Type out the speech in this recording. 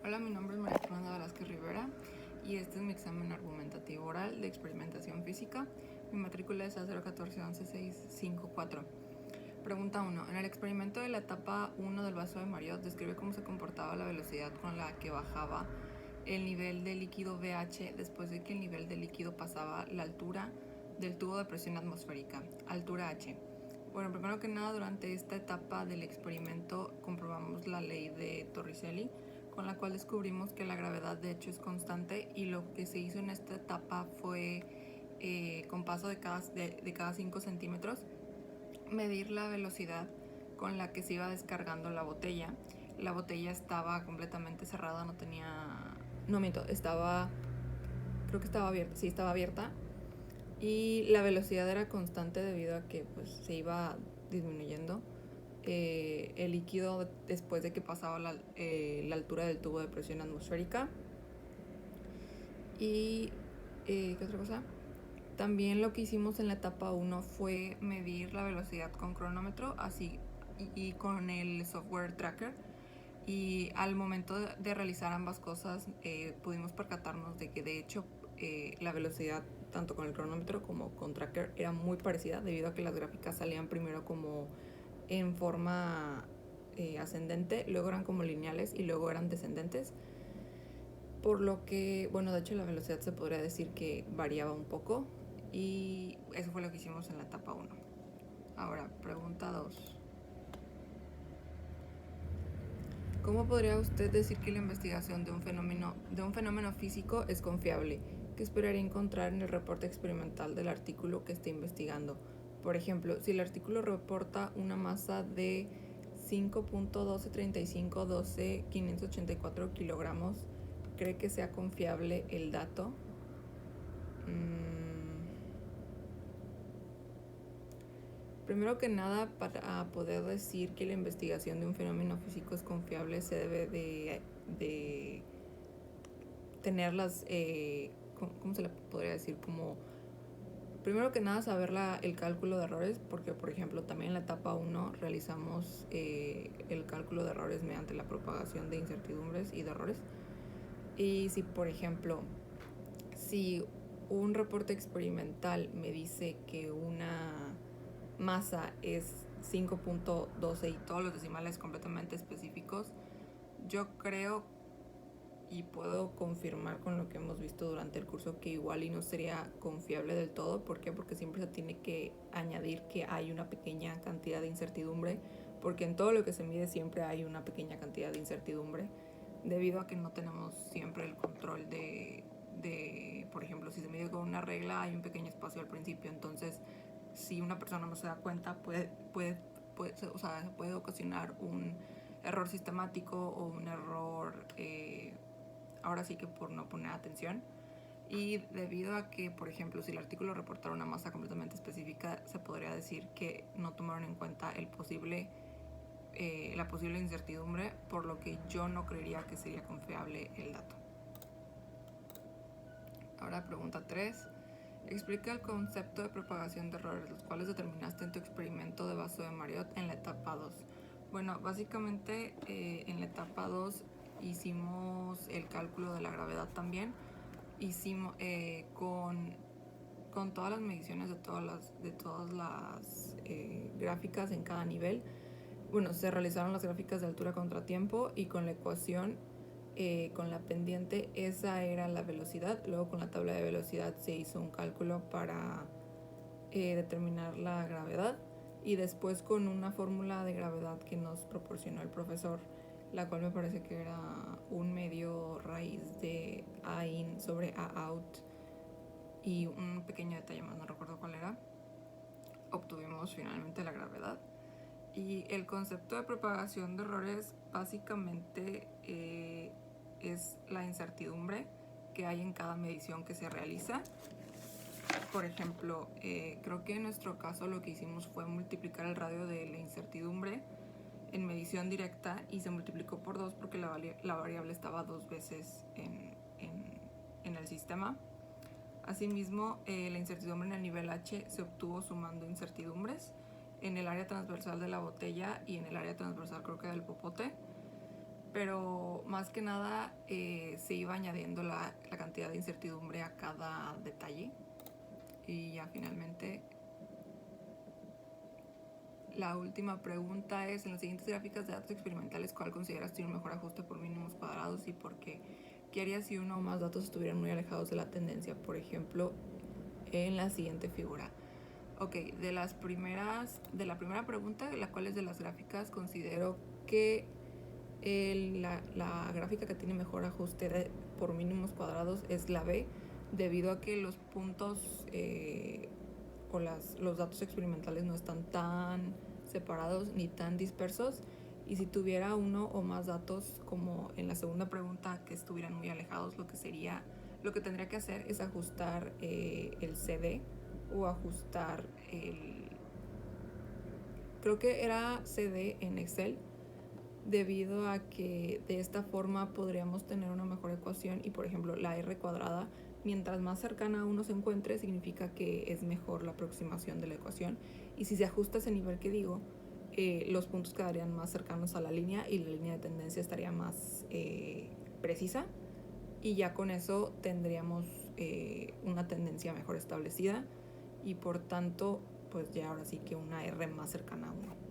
Hola, mi nombre es María Fernanda Velázquez Rivera y este es mi examen argumentativo oral de experimentación física. Mi matrícula es A014-11654. Pregunta 1. En el experimento de la etapa 1 del vaso de Mariotte, describe cómo se comportaba la velocidad con la que bajaba el nivel de líquido BH después de que el nivel de líquido pasaba la altura del tubo de presión atmosférica, altura H. Bueno, primero que nada, durante esta etapa del experimento comprobamos la ley de Torricelli, con la cual descubrimos que la gravedad de hecho es constante, y lo que se hizo en esta etapa fue, con paso de cada 5 centímetros, medir la velocidad con la que se iba descargando la botella. La botella estaba completamente cerrada, no tenía... No miento, estaba... Creo que estaba abierta, sí, estaba abierta. Y la velocidad era constante debido a que pues, se iba disminuyendo el líquido después de que pasaba la altura del tubo de presión atmosférica. Y ¿qué otra cosa? También lo que hicimos en la etapa 1 fue medir la velocidad con cronómetro así y con el software tracker. Y al momento de realizar ambas cosas pudimos percatarnos de que de hecho la velocidad tanto con el cronómetro como con tracker era muy parecida, debido a que las gráficas salían primero como en forma ascendente, luego eran como lineales y luego eran descendentes. Por lo que, bueno, de hecho la velocidad se podría decir que variaba un poco, y eso fue lo que hicimos en la etapa 1. Ahora, pregunta 2. ¿Cómo podría usted decir que la investigación de un fenómeno físico es confiable? ¿Qué esperaría encontrar en el reporte experimental del artículo que esté investigando? Por ejemplo, si el artículo reporta una masa de 5.123512.584 kilogramos, ¿cree que sea confiable el dato? Primero que nada, para poder decir que la investigación de un fenómeno físico es confiable, se debe de tener las... ¿cómo se le podría decir? Como, primero que nada, saber el cálculo de errores, porque, por ejemplo, también en la etapa 1 realizamos el cálculo de errores mediante la propagación de incertidumbres y de errores. Y si, por ejemplo, si un reporte experimental me dice que una masa es 5.12 y todos los decimales completamente específicos, yo creo y puedo confirmar con lo que hemos visto durante el curso que igual y no sería confiable del todo. ¿Por qué? Porque siempre se tiene que añadir que hay una pequeña cantidad de incertidumbre, porque en todo lo que se mide siempre hay una pequeña cantidad de incertidumbre, debido a que no tenemos siempre el control por ejemplo, si se mide con una regla hay un pequeño espacio al principio, entonces si una persona no se da cuenta puede ocasionar un error sistemático o un error ahora sí que por no poner atención. Y debido a que, por ejemplo, si el artículo reportara una masa completamente específica, se podría decir que no tomaron en cuenta la posible incertidumbre, por lo que yo no creería que sería confiable el dato. Ahora, pregunta 3. Explica el concepto de propagación de errores, los cuales determinaste en tu experimento de vaso de Mariotte en la etapa 2. Bueno, básicamente en la etapa 2 hicimos el cálculo de la gravedad también. Hicimos con todas las mediciones de todas las gráficas en cada nivel. Bueno, se realizaron las gráficas de altura contra tiempo, y con la ecuación con la pendiente, esa era la velocidad. Luego con la tabla de velocidad se hizo un cálculo para determinar la gravedad, y después con una fórmula de gravedad que nos proporcionó el profesor, la cual me parece que era un medio raíz de A in sobre A out y un pequeño detalle más, no recuerdo cuál era, obtuvimos finalmente la gravedad. Y el concepto de propagación de errores básicamente es la incertidumbre que hay en cada medición que se realiza. Por ejemplo, creo que en nuestro caso lo que hicimos fue multiplicar el radio de la incertidumbre en medición directa, y se multiplicó por 2 porque la variable estaba 2 veces en el sistema. Asimismo, la incertidumbre en el nivel H se obtuvo sumando incertidumbres en el área transversal de la botella y en el área transversal, creo que del popote. pero más que nada se iba añadiendo la cantidad de incertidumbre a cada detalle. Y ya finalmente la última pregunta es: en las siguientes gráficas de datos experimentales, ¿cuál consideras tiene un mejor ajuste por mínimos cuadrados y por qué? ¿Qué harías si uno o más datos estuvieran muy alejados de la tendencia? Por ejemplo, en la siguiente figura. Ok, de la primera pregunta, la cual es de las gráficas, considero que la gráfica que tiene mejor ajuste por mínimos cuadrados es la B, debido a que los puntos o los datos experimentales no están tan separados ni tan dispersos, y si tuviera uno o más datos, como en la segunda pregunta, que estuvieran muy alejados, lo que tendría que hacer es ajustar el CD o ajustar creo que era CD en Excel, debido a que de esta forma podríamos tener una mejor ecuación. Y por ejemplo, la R cuadrada, mientras más cercana a uno se encuentre, significa que es mejor la aproximación de la ecuación, y si se ajusta ese nivel que digo, los puntos quedarían más cercanos a la línea y la línea de tendencia estaría más precisa, y ya con eso tendríamos una tendencia mejor establecida y por tanto pues ya ahora sí que una R más cercana a uno.